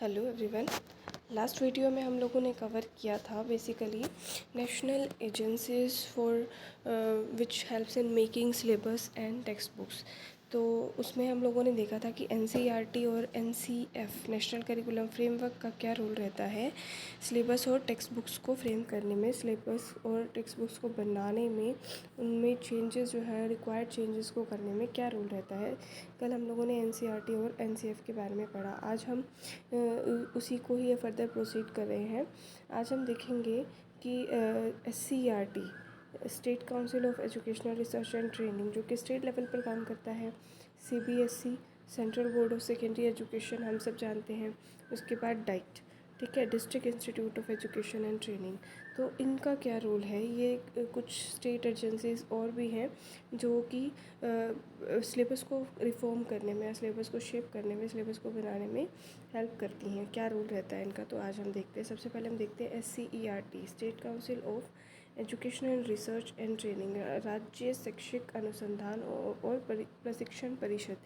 Hello everyone. Last video में हम लोगों ने कवर किया था basically national agencies for which helps in making syllabus and text books. तो उसमें हम लोगों ने देखा था कि एनसीईआरटी और एनसीएफ नेशनल करिकुलम फ्रेमवर्क का क्या रोल रहता है सिलेबस और टेक्स्ट बुक्स को फ्रेम करने में, सिलेबस और टेक्स्ट बुक्स को बनाने में, उनमें चेंजेस जो है रिक्वायर्ड चेंजेस को करने में क्या रोल रहता है। कल हम लोगों ने एनसीईआरटी और एनसीएफ के बारे में पढ़ा। आज हम उसी को ही फर्दर प्रोसीड कर रहे हैं। आज हम देखेंगे कि SCERT state council of educational research and training जो कि स्टेट लेवल पर काम करता है, CBSE central board of secondary education हम सब जानते हैं। उसके बाद डाइट, ठीक है, district institute of education and training. तो इनका क्या रोल है, ये कुछ स्टेट एजेंसीज और भी हैं जो कि सिलेबस को रिफॉर्म करने में, सिलेबस को शेप करने में, सिलेबस को बनाने में हेल्प करती हैं। क्या रोल रहता है इनका, तो आज हम देखते हैं। सबसे पहले हम देखते हैं SCERT state council of educational research and training, राज्य शैक्षिक अनुसंधान और प्रशिक्षण परिषद।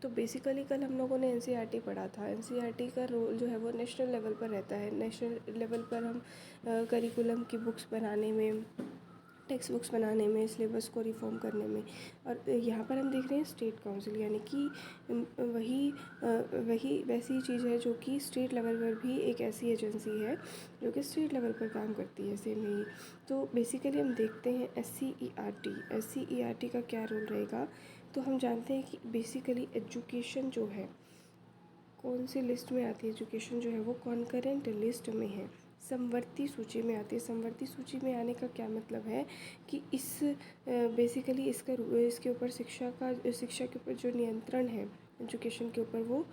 तो बेसिकली कल हम लोगों ने एनसीईआरटी पढ़ा था। एनसीईआरटी का रोल जो है वो नेशनल लेवल पर रहता है। नेशनल लेवल पर हम करिकुलम की बुक्स बनाने में, टेक्स्ट बुक्स बनाने में, सिलेबस को रिफॉर्म करने में। और यहाँ पर हम देख रहे हैं स्टेट काउंसिल, यानी कि वही वैसी चीज़ है जो कि स्टेट लेवल पर भी एक ऐसी एजेंसी है जो कि स्टेट लेवल पर काम करती है, सेम ही। तो बेसिकली हम देखते हैं एससीईआरटी। एससीईआरटी का क्या रोल रहेगा, तो हम जानते हैं कि बेसिकली एजुकेशन जो है कौन सी लिस्ट में आती है। एजुकेशन जो है वो कॉन्करेंट लिस्ट में है, समवर्ती सूची में आती है। समवर्ती सूची में आने का क्या मतलब है कि इस बेसिकली इसके ऊपर शिक्षा के ऊपर जो नियंत्रण है एजुकेशन के ऊपर, वो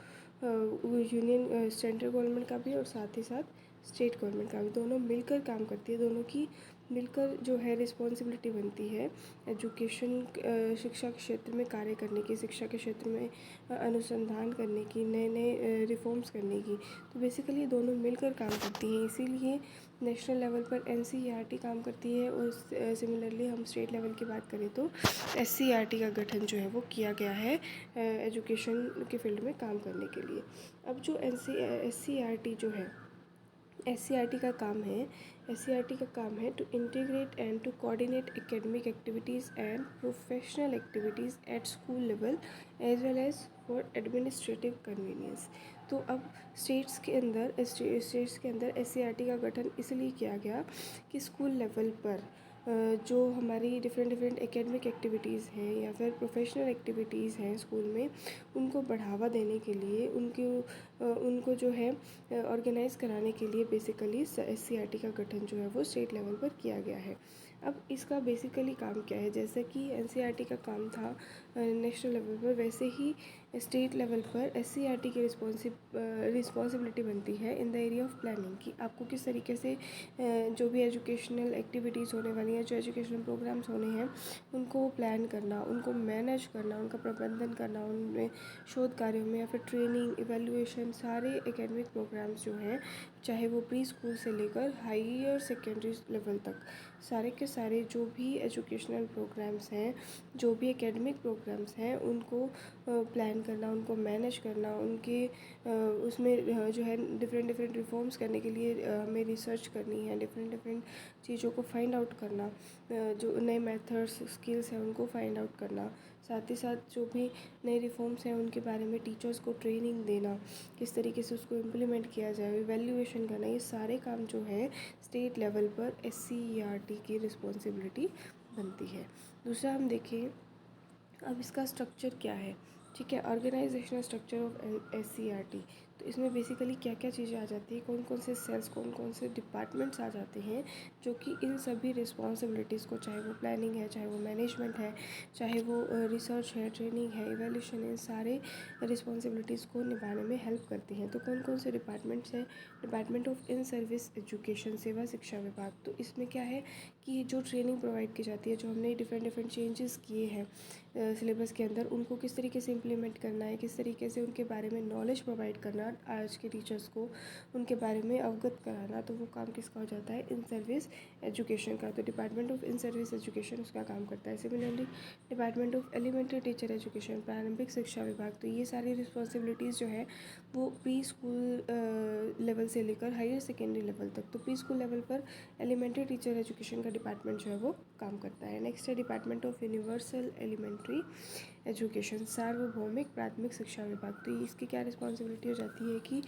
यूनियन सेंट्रल गवर्नमेंट का भी और साथ ही साथ स्टेट गवर्नमेंट का भी, दोनों मिलकर काम करती है। दोनों की मिलकर जो है रिस्पॉन्सिबिलिटी बनती है एजुकेशन शिक्षा के क्षेत्र में कार्य करने की, शिक्षा के क्षेत्र में अनुसंधान करने की, नए नए रिफॉर्म्स करने की। तो बेसिकली दोनों मिलकर काम करती हैं, इसीलिए नेशनल लेवल पर एनसीईआरटी काम करती है। और सिमिलरली हम स्टेट लेवल की बात करें तो एससीईआरटी का गठन जो है वो किया गया है एजुकेशन के फील्ड में काम करने के लिए। अब जो एससीईआरटी जो है, एससीईआरटी का काम है to integrate and to coordinate academic activities and professional activities at school level as well as for administrative convenience. तो अब स्टेट्स के अंदर एससीईआरटी का गठन इसलिए किया गया कि स्कूल लेवल पर जो हमारी डिफरेंट एकेडमिक एक्टिविटीज़ हैं या फिर प्रोफेशनल एक्टिविटीज़ हैं स्कूल में, उनको बढ़ावा देने के लिए, उनको जो है ऑर्गेनाइज़ कराने के लिए बेसिकली एससीईआरटी का गठन जो है वो स्टेट लेवल पर किया गया है। अब इसका बेसिकली काम क्या है, जैसे कि एनसीईआरटी का काम था नेशनल लेवल पर, वैसे ही स्टेट लेवल पर एससीईआरटी की रिस्पॉन्सिबिलिटी बनती है in the area of planning, कि आपको किस तरीके से जो भी एजुकेशनल एक्टिविटीज़ होने वाली हैं, जो एजुकेशनल प्रोग्राम्स होने हैं, उनको प्लान करना, उनको मैनेज करना, उनका प्रबंधन करना, उनमें शोध कार्यों में या फिर ट्रेनिंग, इवैल्यूएशन, सारे एकेडमिक प्रोग्राम्स जो हैं, चाहे वो प्री स्कूल से लेकर हायर सेकेंडरी लेवल तक, सारे के सारे जो भी एजुकेशनल प्रोग्राम्स हैं, जो भी एकेडमिक प्रोग्राम्स हैं, उनको प्लान करना, उनको मैनेज करना, उनके उसमें जो है डिफरेंट रिफॉर्म्स करने के लिए हमें रिसर्च करनी है, डिफरेंट चीज़ों को फाइंड आउट करना, जो नए मेथड्स, स्किल्स हैं उनको फाइंड आउट करना, साथ ही साथ जो भी नए रिफॉर्म्स हैं उनके बारे में टीचर्स को ट्रेनिंग देना, किस तरीके से उसको इम्प्लीमेंट किया जाए, इवैल्यूएशन करना, ये सारे काम जो है स्टेट लेवल पर एससीईआरटी की रिस्पॉन्सिबिलिटी बनती है। दूसरा हम देखें, अब इसका स्ट्रक्चर क्या है, ठीक है, ऑर्गेनाइजेशनल स्ट्रक्चर ऑफ एससीईआरटी। तो इसमें बेसिकली क्या क्या चीज़ें आ जाती है, कौन कौन से सेल्स, कौन कौन से डिपार्टमेंट्स आ जाते हैं जो कि इन सभी रिस्पॉन्सिबिलिटीज़ को, चाहे वो प्लानिंग है, चाहे वो मैनेजमेंट है, चाहे वो रिसर्च है, ट्रेनिंग है, इवैल्यूएशन है, सारे रिस्पॉन्सिबिलिटीज़ को निभाने में हेल्प करती हैं। तो कौन कौन से डिपार्टमेंट्स हैं, department of in service education, सेवा शिक्षा विभाग। तो इसमें क्या है कि जो ट्रेनिंग प्रोवाइड की जाती है, जो हमने डिफरेंट चेंजेस किए हैं सिलेबस के अंदर उनको किस तरीके से इम्प्लीमेंट करना है, किस तरीके से उनके बारे में नॉलेज प्रोवाइड करना, आज के टीचर्स को उनके बारे में अवगत कराना, तो वो काम किसका हो जाता है, इन सर्विस एजुकेशन का। तो department of in service education उसका काम करता है। Similarly department of elementary teacher education, प्रारंभिक शिक्षा विभाग, तो ये सारी रिस्पॉन्सिबिलिटीज़ जो है वो प्री स्कूल लेवल से लेकर हायर सेकेंडरी लेवल तक, तो प्री स्कूल लेवल पर एलिमेंट्री टीचर एजुकेशन का डिपार्टमेंट जो है वो काम करता है। नेक्स्ट है department of universal elementary education, सार्वभौमिक प्राथमिक शिक्षा विभाग। तो इसकी क्या रिस्पॉन्सिबिलिटी हो जाती है कि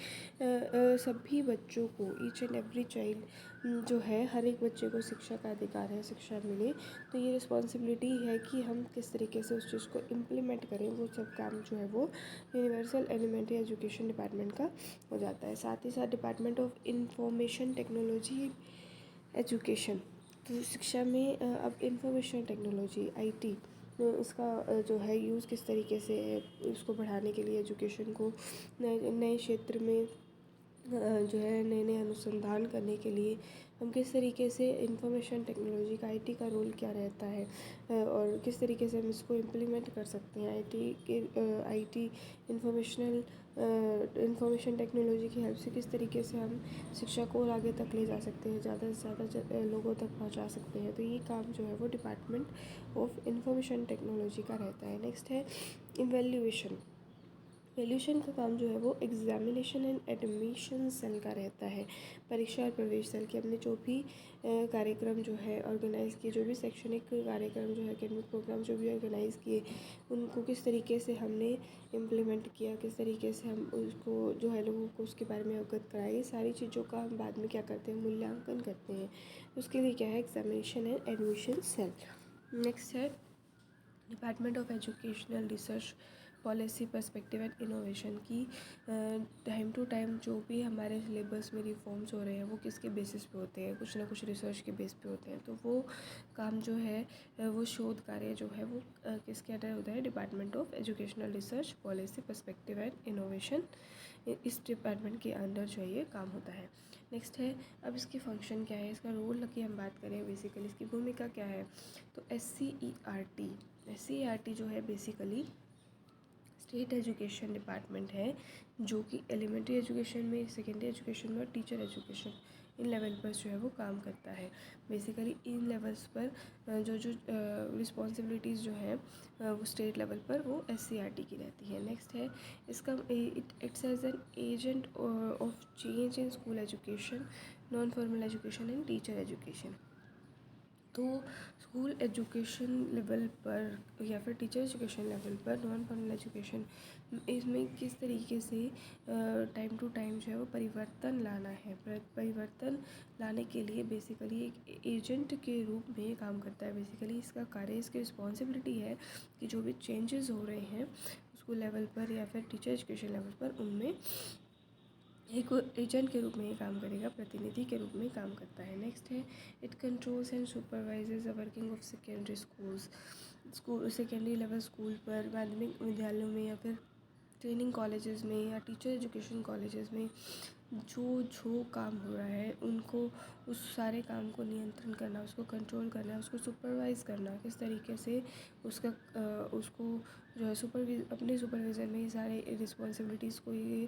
सभी बच्चों को, ईच एंड एवरी चाइल्ड जो है, हर एक बच्चे को शिक्षा का अधिकार है, शिक्षा मिले। तो ये रिस्पॉन्सिबिलिटी है कि हम किस तरीके से उस चीज़ को इम्प्लीमेंट करें, वो सब काम जो है वो यूनिवर्सल एलिमेंट्री एजुकेशन डिपार्टमेंट का हो जाता है। साथ ही साथ department of information technology education, तो शिक्षा में अब इंफॉर्मेशन टेक्नोलॉजी IT इसका जो है यूज़ किस तरीके से उसको बढ़ाने के लिए, एजुकेशन को नए नए क्षेत्र में जो है नए नए अनुसंधान करने के लिए हम किस तरीके से इंफॉर्मेशन टेक्नोलॉजी का, IT का रोल क्या रहता है और किस तरीके से हम इसको इम्प्लीमेंट कर सकते हैं। IT इंफॉर्मेशन टेक्नोलॉजी की हेल्प से किस तरीके से हम शिक्षा को और आगे तक ले जा सकते हैं, ज़्यादा से ज़्यादा लोगों तक पहुंचा सकते हैं। तो ये काम जो है वो डिपार्टमेंट ऑफ इंफॉर्मेशन टेक्नोलॉजी का रहता है। नेक्स्ट है इवेल्यूएशन। वैल्यूएशन का काम जो है वो एग्जामिनेशन एंड एडमिशन सेल का रहता है। परीक्षा और प्रवेश सेल के हमने जो भी कार्यक्रम जो है ऑर्गेनाइज़ किए, जो भी शैक्षणिक कार्यक्रम जो है, एकेडमिक प्रोग्राम जो भी ऑर्गेनाइज़ किए, उनको किस तरीके से हमने इम्प्लीमेंट किया, किस तरीके से हम उसको जो है लोगों को उसके बारे में अवगत कराए, ये सारी चीज़ों का हम बाद में क्या करते हैं, मूल्यांकन करते हैं। उसके लिए क्या है, examination and admission cell. Next है department of educational research policy perspective and innovation की टाइम टू टाइम जो भी हमारे सिलेबस में रिफॉर्म्स हो रहे हैं वो किसके बेसिस पे होते हैं, कुछ ना कुछ रिसर्च के बेस पे होते हैं। तो वो काम जो है वो शोध कार्य जो है वो किसके अंडर होता है, department of educational research policy perspective and innovation, इस डिपार्टमेंट के अंडर जो है ये काम होता है। नेक्स्ट है अब इसकी फंक्शन क्या है, इसका रोल की हम बात करें, बेसिकली इसकी भूमिका क्या है। तो SCERT जो है बेसिकली स्टेट एजुकेशन डिपार्टमेंट है, जो कि एलिमेंट्री एजुकेशन में, सेकेंडरी एजुकेशन में और टीचर एजुकेशन इन लेवल पर जो है वो काम करता है। बेसिकली इन लेवल्स पर जो जो रिस्पॉन्सिबिलिटीज़ जो है वो स्टेट लेवल पर वो SCERT की रहती है। नेक्स्ट है इसका it's as an agent of change in school education, non formal education and teacher education. तो स्कूल एजुकेशन लेवल पर या फिर टीचर एजुकेशन लेवल पर, नॉन फॉर्मल एजुकेशन, इसमें किस तरीके से टाइम टू टाइम जो है वो परिवर्तन लाना है, परिवर्तन लाने के लिए बेसिकली एक एजेंट के रूप में काम करता है। बेसिकली इसका कार्य, इसकी रिस्पॉन्सिबिलिटी है कि जो भी चेंजेस हो रहे हैं स्कूल लेवल पर या फिर टीचर एजुकेशन लेवल पर, उनमें एक एजेंट के रूप में ये काम करेगा, प्रतिनिधि के रूप में काम करता है। नेक्स्ट है it controls and supervises the working of secondary school secondary level school पर, माध्यमिक विद्यालयों में या फिर ट्रेनिंग कॉलेजेस में या टीचर एजुकेशन कॉलेजेस में जो काम हो रहा है उनको, उस सारे काम को नियंत्रण करना, उसको कंट्रोल करना, उसको सुपरवाइज़ करना, किस तरीके से उसका उसको जो है अपने सुपरविज़न में ये सारे रिस्पॉन्सिबिलिटीज़ को ये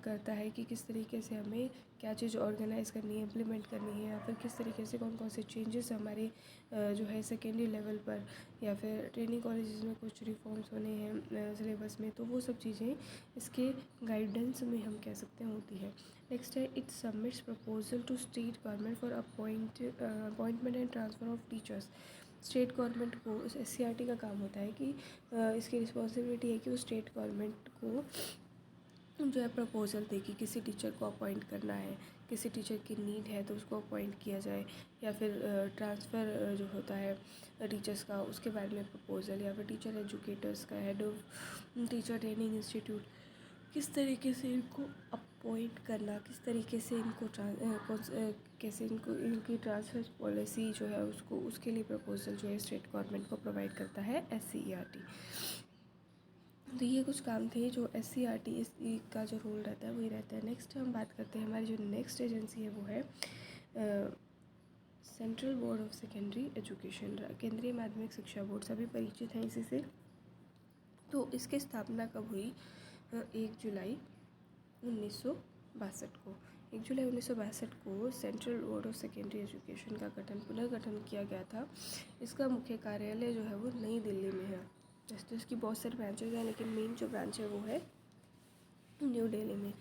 करता है कि किस तरीके से हमें क्या चीज़ ऑर्गेनाइज़ करनी है, इम्प्लीमेंट करनी है, या फिर किस तरीके से कौन कौन से चेंजेस हमारे जो है सेकेंडरी लेवल पर या फिर ट्रेनिंग कॉलेजेस में कुछ रिफॉर्म्स होने हैं सिलेबस में, तो वो सब चीज़ें इसके गाइडेंस में हम कह सकते हैं होती है। नेक्स्ट है it submits proposal to state government for appointment and transfer of teachers. State government को, SCERT का काम होता है कि इसकी रिस्पॉन्सिबिलिटी है कि वो स्टेट गवर्नमेंट को जो है प्रपोज़ल देगी, किसी टीचर को अपॉइंट करना है, किसी टीचर की नीड है तो उसको अपॉइंट किया जाए, या फिर ट्रांसफ़र जो होता है टीचर्स का उसके बारे में प्रपोज़ल, या फिर टीचर एजुकेटर्स का, head of teacher training institute, किस तरीके से इनको अपॉइंट करना, किस तरीके से इनको कैसे इनको इनकी ट्रांसफ़र पॉलिसी जो है उसको, उसके लिए प्रपोज़ल जो है स्टेट गवर्नमेंट को प्रोवाइड करता है SCERT। तो ये कुछ काम थे जो SCERT का जो रोल रहता है वही रहता है। नेक्स्ट हम बात करते हैं, हमारी जो नेक्स्ट एजेंसी है वो है central board of secondary education, केंद्रीय माध्यमिक शिक्षा बोर्ड, सभी परिचित हैं इसी से। तो इसकी स्थापना कब हुई? 1 जुलाई 1962 को। 1 जुलाई 1962 को central board of secondary education का पुनर्गठन किया गया था। इसका मुख्य कार्यालय जो है वो नई दिल्ली में है। जैसे तो इसकी बहुत सारे ब्रांचेज हैं, लेकिन मेन जो ब्रांच है वो है न्यू दिल्ली में।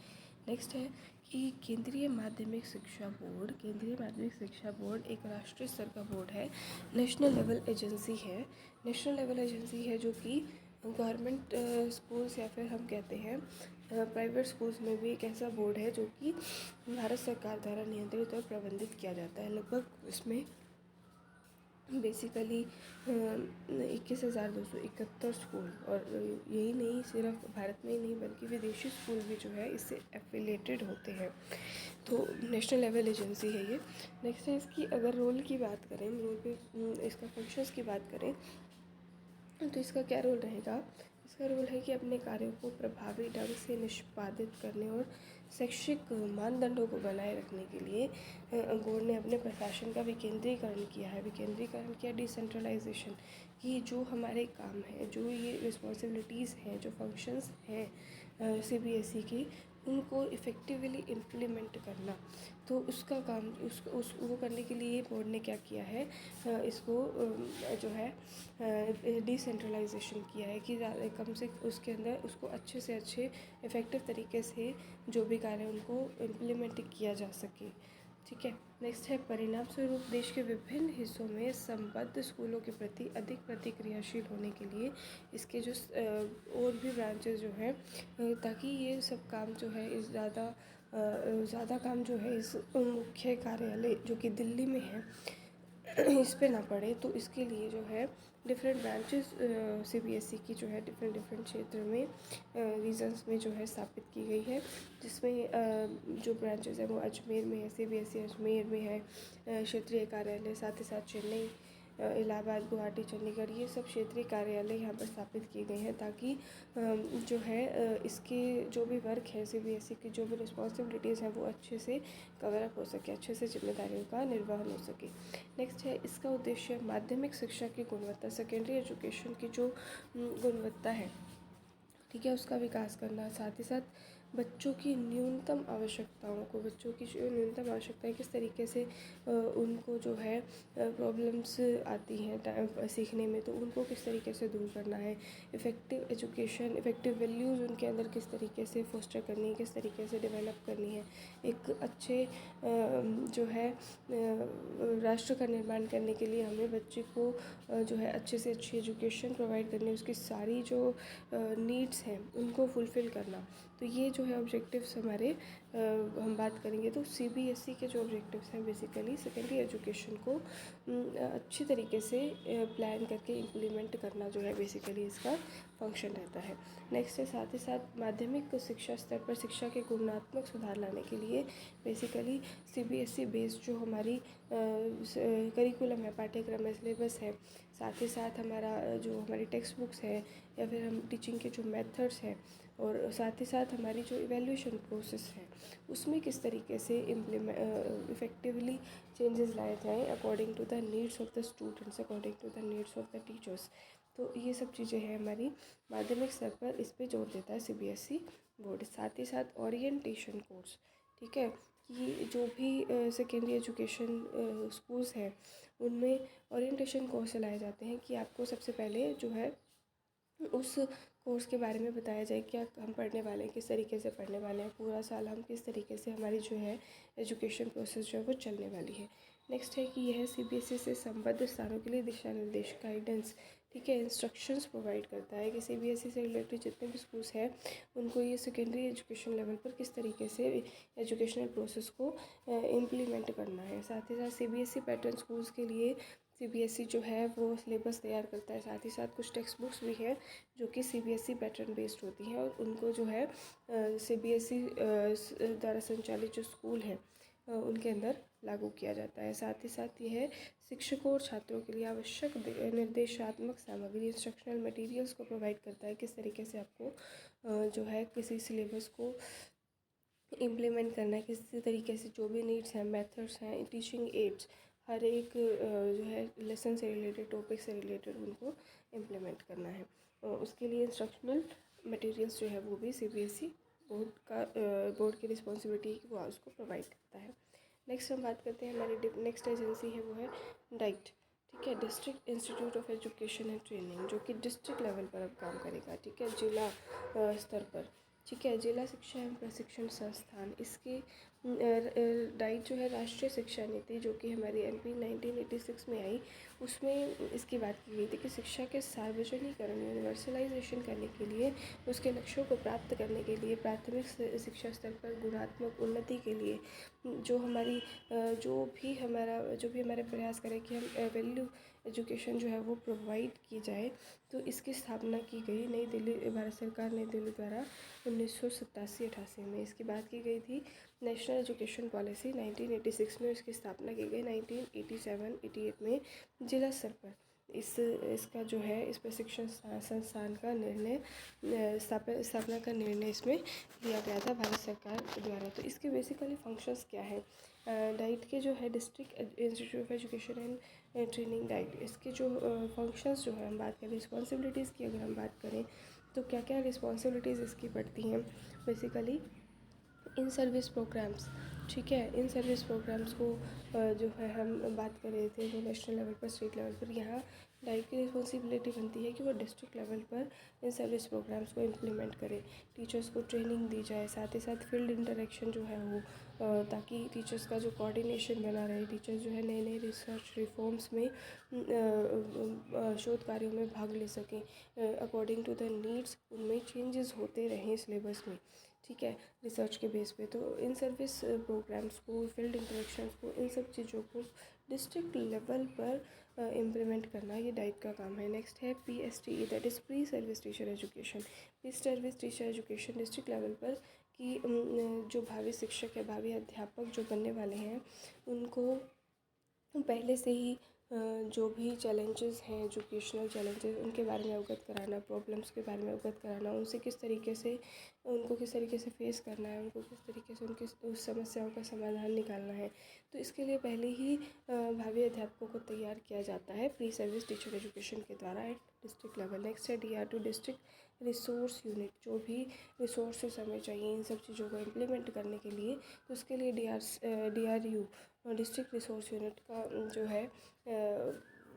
नेक्स्ट है कि केंद्रीय माध्यमिक शिक्षा बोर्ड। केंद्रीय माध्यमिक शिक्षा बोर्ड एक राष्ट्रीय स्तर का बोर्ड है, नेशनल लेवल एजेंसी है। नेशनल लेवल एजेंसी है जो कि गवर्नमेंट स्कूल्स या फिर हम कहते हैं प्राइवेट स्कूल्स में भी एक ऐसा बोर्ड है जो कि भारत सरकार द्वारा नियंत्रित और प्रबंधित किया जाता है। लगभग इसमें बेसिकली 21,271 स्कूल, और यही नहीं सिर्फ भारत में ही नहीं बल्कि विदेशी स्कूल भी जो है इससे एफिलेटेड होते हैं। तो नेशनल लेवल एजेंसी है ये। नेक्स्ट है इसकी अगर रोल की बात करें, रोल पे इसका फंक्शंस की बात करें तो इसका क्या रोल रहेगा? इसका रोल है कि अपने कार्यों को प्रभावी ढंग से निष्पादित करने और शैक्षिक मानदंडों को बनाए रखने के लिए बोर्ड ने अपने प्रशासन का विकेंद्रीकरण किया है। विकेंद्रीकरण किया, डिसेंट्रलाइजेशन, कि जो हमारे काम हैं, जो ये रिस्पॉन्सिबिलिटीज़ हैं, जो फंक्शंस हैं सीबीएसई की, उनको इफ़ेक्टिवली इम्प्लीमेंट करना। तो उसका काम उस वो करने के लिए बोर्ड ने क्या किया है, इसको जो है डिसेंट्रलाइजेशन किया है कि कम से उसके अंदर उसको अच्छे से अच्छे इफ़ेक्टिव तरीके से जो भी कार्य है उनको इम्प्लीमेंट किया जा सके। ठीक है। नेक्स्ट है परिणाम स्वरूप देश के विभिन्न हिस्सों में संबद्ध स्कूलों के प्रति अधिक प्रतिक्रियाशील होने के लिए इसके जो और भी ब्रांचेस जो हैं, ताकि ये सब काम जो है इस ज़्यादा काम जो है इस मुख्य कार्यालय जो कि दिल्ली में है इस पे ना पड़े, तो इसके लिए जो है डिफरेंट ब्रांचेस सीबीएसई की जो है डिफरेंट क्षेत्र में रीजन्स में जो है स्थापित की गई है। जिसमें जो ब्रांचेस है वो अजमेर में है, सीबीएसई अजमेर में है क्षेत्रीय कार्यालय, साथ ही साथ चेन्नई, इलाहाबाद, गुवाहाटी, चंडीगढ़, ये सब क्षेत्रीय कार्यालय यहाँ पर स्थापित किए गए हैं ताकि जो है इसके जो भी वर्क है सीबीएसई की जो भी रिस्पॉन्सिबिलिटीज़ हैं वो अच्छे से कवर अप हो सके, अच्छे से जिम्मेदारियों का निर्वहन हो सके। नेक्स्ट है इसका उद्देश्य माध्यमिक शिक्षा की गुणवत्ता, सेकेंडरी एजुकेशन की जो गुणवत्ता है, ठीक है, उसका विकास करना। साथ ही साथ बच्चों की न्यूनतम आवश्यकताओं को, बच्चों की जो न्यूनतम आवश्यकताएं किस तरीके से उनको जो है प्रॉब्लम्स आती हैं सीखने में, तो उनको किस तरीके से दूर करना है। इफ़ेक्टिव एजुकेशन, इफ़ेक्टिव वैल्यूज़ उनके अंदर किस तरीके से फोस्टर करनी है, किस तरीके से डेवलप करनी है। एक अच्छे जो है राष्ट्र का निर्माण करने के लिए हमें बच्चे को जो है अच्छे से अच्छी एजुकेशन प्रोवाइड करनी है, उसकी सारी जो नीड्स हैं उनको फुलफ़िल करना। तो ये जो है ऑब्जेक्टिव्स हमारे हम बात करेंगे तो सीबीएसई के जो ऑब्जेक्टिव्स हैं बेसिकली सेकेंडरी एजुकेशन को अच्छी तरीके से प्लान करके इम्प्लीमेंट करना जो है बेसिकली इसका फंक्शन रहता है। नेक्स्ट है साथ ही साथ माध्यमिक शिक्षा स्तर पर शिक्षा के गुणात्मक सुधार लाने के लिए बेसिकली सीबीएसई बेस्ड जो हमारी करिकुलम है, पाठ्यक्रम है, सिलेबस है, साथ ही साथ हमारी टेक्स्ट बुक्स है या फिर हम टीचिंग के जो मेथड्स हैं, और साथ ही साथ हमारी जो इवैल्यूएशन प्रोसेस है उसमें किस तरीके से इफ़ेक्टिवली चेंजेस लाए जाएँ according to the needs of the students, according to the needs of the teachers. तो ये सब चीज़ें हैं हमारी माध्यमिक स्तर पर, इस पे जोर देता है सीबीएसई बोर्ड। साथ ही साथ ओरिएंटेशन कोर्स, ठीक है, कि जो भी सेकेंडरी एजुकेशन स्कूल्स हैं उनमें ओरिएंटेशन कोर्स चलाए जाते हैं कि आपको सबसे पहले जो है उस कोर्स के बारे में बताया जाए, क्या हम पढ़ने वाले हैं, किस तरीके से पढ़ने वाले हैं, पूरा साल हम किस तरीके से हमारी जो है एजुकेशन प्रोसेस जो है वो चलने वाली है। नेक्स्ट है कि यह सीबीएसई से संबद्ध स्थानों के लिए दिशा निर्देश, गाइडेंस, ठीक है, इंस्ट्रक्शंस प्रोवाइड करता है कि सीबीएसई से रिलेटेड जितने भी स्कूल्स हैं उनको ये सेकेंडरी एजुकेशन लेवल पर किस तरीके से एजुकेशनल प्रोसेस को इम्प्लीमेंट करना है। साथ ही साथ सीबीएसई पैटर्न स्कूल्स के लिए सीबीएसई जो है वो सिलेबस तैयार करता है। साथ ही साथ कुछ टेक्स्ट बुक्स भी हैं जो कि सीबीएसई पैटर्न बेस्ड होती हैं और उनको जो है सीबीएसई द्वारा संचालित जो स्कूल हैं उनके अंदर लागू किया जाता है। साथ ही साथ यह शिक्षकों और छात्रों के लिए आवश्यक निर्देशात्मक सामग्री, इंस्ट्रक्शनल मटेरियल्स को प्रोवाइड करता है, किस तरीके से आपको जो है किसी सिलेबस को इम्प्लीमेंट करना है, किसी तरीके से जो भी नीड्स हैं, मेथड्स हैं, टीचिंग एड्स, हर एक जो है लेसन से रिलेटेड, टॉपिक से रिलेटेड उनको इम्प्लीमेंट करना है। उसके लिए इंस्ट्रक्शनल मटेरियल्स जो है वो भी CBSE बोर्ड की रिस्पॉन्सिबिलिटी है कि वो उसको प्रोवाइड करता है। नेक्स्ट हम बात करते हैं, हमारी नेक्स्ट एजेंसी है वो है डाइट। ठीक है, district institute of education and training, जो कि डिस्ट्रिक्ट लेवल पर अब काम करेगा। ठीक है, जिला स्तर पर। ठीक है, जिला शिक्षा एवं प्रशिक्षण संस्थान, इसकी डाइट जो है राष्ट्रीय शिक्षा नीति जो कि हमारी NP 1986 में आई, उसमें इसकी बात की गई थी कि शिक्षा के सार्वजनिकरण, यूनिवर्सलाइजेशन करने के लिए, उसके लक्ष्यों को प्राप्त करने के लिए, प्राथमिक शिक्षा स्तर पर गुणात्मक उन्नति के लिए जो भी हमारे प्रयास करें कि हम वैल्यू एजुकेशन जो है वो प्रोवाइड की जाए, तो इसकी स्थापना की गई नई दिल्ली, भारत सरकार नई दिल्ली द्वारा 1987-88 में। इसकी बात की गई थी। नेशनल एजुकेशन पॉलिसी 1986 में इसकी स्थापना की गई। 1987-88 में जिला स्तर पर इसका जो है इस प्रशिक्षण संस्थान का स्थापना का निर्णय इसमें लिया गया था भारत सरकार द्वारा। तो इसके बेसिकली फंक्शंस क्या है डाइट के, जो है district institute of education and training diet, इसके जो फंक्शंस जो है हम बात करें, रिस्पॉन्सिबिलिटीज़ की अगर हम बात करें तो क्या क्या रिस्पॉन्सिबिलिटीज़ इसकी पड़ती हैं। बेसिकली इन सर्विस प्रोग्राम्स, ठीक है, इन सर्विस प्रोग्राम्स को जो है हम बात कर रहे थे जो नेशनल लेवल पर, स्टेट लेवल पर, यहाँ डाइट की रिस्पॉन्सिबिलिटी बनती है कि वो डिस्ट्रिक्ट लेवल पर इन सर्विस प्रोग्राम्स को इम्प्लीमेंट करे, टीचर्स को ट्रेनिंग दी जाए, साथ ही साथ फील्ड इंटरेक्शन जो है वो ताकि टीचर्स का जो कोऑर्डिनेशन बना रहे, टीचर्स जो है नए नए रिसर्च रिफॉर्म्स में शोध कार्यों में भाग ले सकें अकॉर्डिंग टू द नीड्स, उनमें चेंजेस होते रहें सिलेबस में। ठीक है, रिसर्च के बेस पे। तो इन सर्विस प्रोग्राम्स को, फील्ड इंटरेक्शंस को, इन सब चीज़ों को डिस्ट्रिक्ट लेवल पर इम्प्लीमेंट करना ये डाइट का काम है। नेक्स्ट है PSTE, that is pre service teacher education. Pre service teacher education district level पर कि जो भावी शिक्षक या भावी अध्यापक जो बनने वाले हैं उनको पहले से ही जो भी चैलेंजेस हैं, एजुकेशनल चैलेंजेस, उनके बारे में अवगत कराना, प्रॉब्लम्स के बारे में अवगत कराना, उनको किस तरीके से फेस करना है, उनको किस तरीके से उनकी उस समस्याओं का समाधान निकालना है। तो इसके लिए पहले ही भावी अध्यापकों को तैयार किया जाता है प्री सर्विस टीचर एजुकेशन के द्वारा एट डिस्ट्रिक्ट लेवल। नेक्स्ट है DRU, डिस्ट्रिक्ट रिसोर्स यूनिट, जो भी रिसोर्सेस हमें चाहिए इन सब चीज़ों को इम्प्लीमेंट करने के लिए, तो उसके लिए DRU डिस्ट्रिक्ट रिसोर्स यूनिट का जो है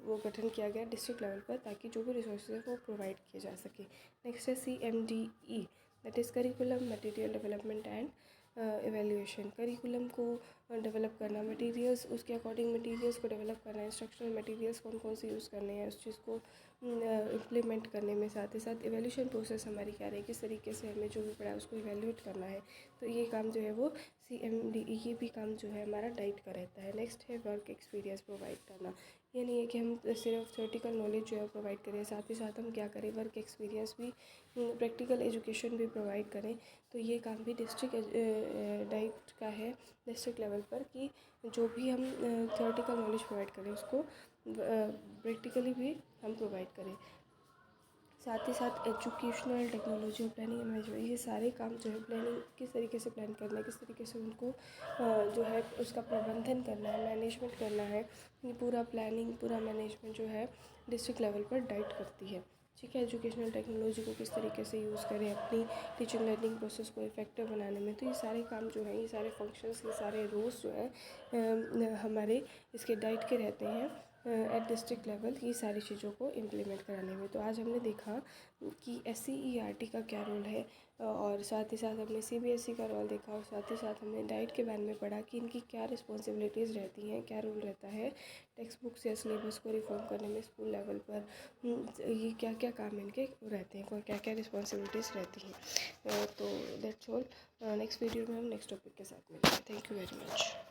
वो गठन किया गया डिस्ट्रिक्ट लेवल पर, ताकि जो भी रिसोर्सेज है वो प्रोवाइड किए जा सके। नेक्स्ट है CMDE, that is curriculum material development and evaluation. Curriculum को डेवलप करना, मटेरियल्स उसके अकॉर्डिंग मटेरियल्स को डेवलप करना, इंस्ट्रक्शनल मटेरियल्स कौन कौन से यूज़ करने हैं उस चीज़ को इम्प्लीमेंट करने में, साथ ही साथ एवेल्यूशन प्रोसेस हमारी क्या रही, किस तरीके से हमें जो भी पढ़ा है उसको इवेल्यूएट करना है। तो ये काम जो है वो CMDE, ये भी काम जो है हमारा डाइट का रहता है। नेक्स्ट है वर्क एक्सपीरियंस प्रोवाइड करना। ये नहीं है कि हम सिर्फ थ्योरेटिकल नॉलेज जो है प्रोवाइड करें, साथ ही साथ हम क्या करें, वर्क एक्सपीरियंस भी, प्रैक्टिकल एजुकेशन भी प्रोवाइड करें। तो ये काम भी डिस्ट्रिक्ट डाइट का है डिस्ट्रिक्ट लेवल पर, कि जो भी हम थ्योरेटिकल नॉलेज प्रोवाइड करें उसको प्रैक्टिकली भी हम प्रोवाइड करें। साथ ही साथ educational technology, planning and management, ये सारे काम जो है प्लानिंग किस तरीके से प्लान करना है, किस तरीके से उनको जो है उसका प्रबंधन करना है, मैनेजमेंट करना है, ये पूरा प्लानिंग, पूरा मैनेजमेंट जो है डिस्ट्रिक्ट लेवल पर डाइट करती है। ठीक है, एजुकेशनल टेक्नोलॉजी को किस तरीके से यूज़ करें अपनी टीचिंग लर्निंग प्रोसेस को इफेक्टिव बनाने में। तो ये सारे काम जो हैं, ये सारे फंक्शंस, ये सारे रोल्स जो हैं हमारे इसके डाइट के रहते हैं एट डिस्ट्रिक्ट लेवल, ये सारी चीज़ों को इम्प्लीमेंट कराने में। तो आज हमने देखा कि SCERT का क्या रोल है, और साथ ही साथ हमने CBSE का रोल देखा, और साथ ही साथ हमने डाइट के बारे में पढ़ा कि इनकी क्या रिस्पॉन्सिबिलिटीज़ रहती हैं, क्या रोल रहता है टेक्स्ट बुक्स या सिलेबस को रिफॉर्म करने में स्कूल लेवल पर, ये क्या क्या काम इनके रहते हैं, क्या क्या रिस्पॉन्सिबिलिटीज़ रहती हैं। तो दैट्स ऑल। नेक्स्ट वीडियो में हम नेक्स्ट टॉपिक के साथ मिलेंगे। Thank you very much.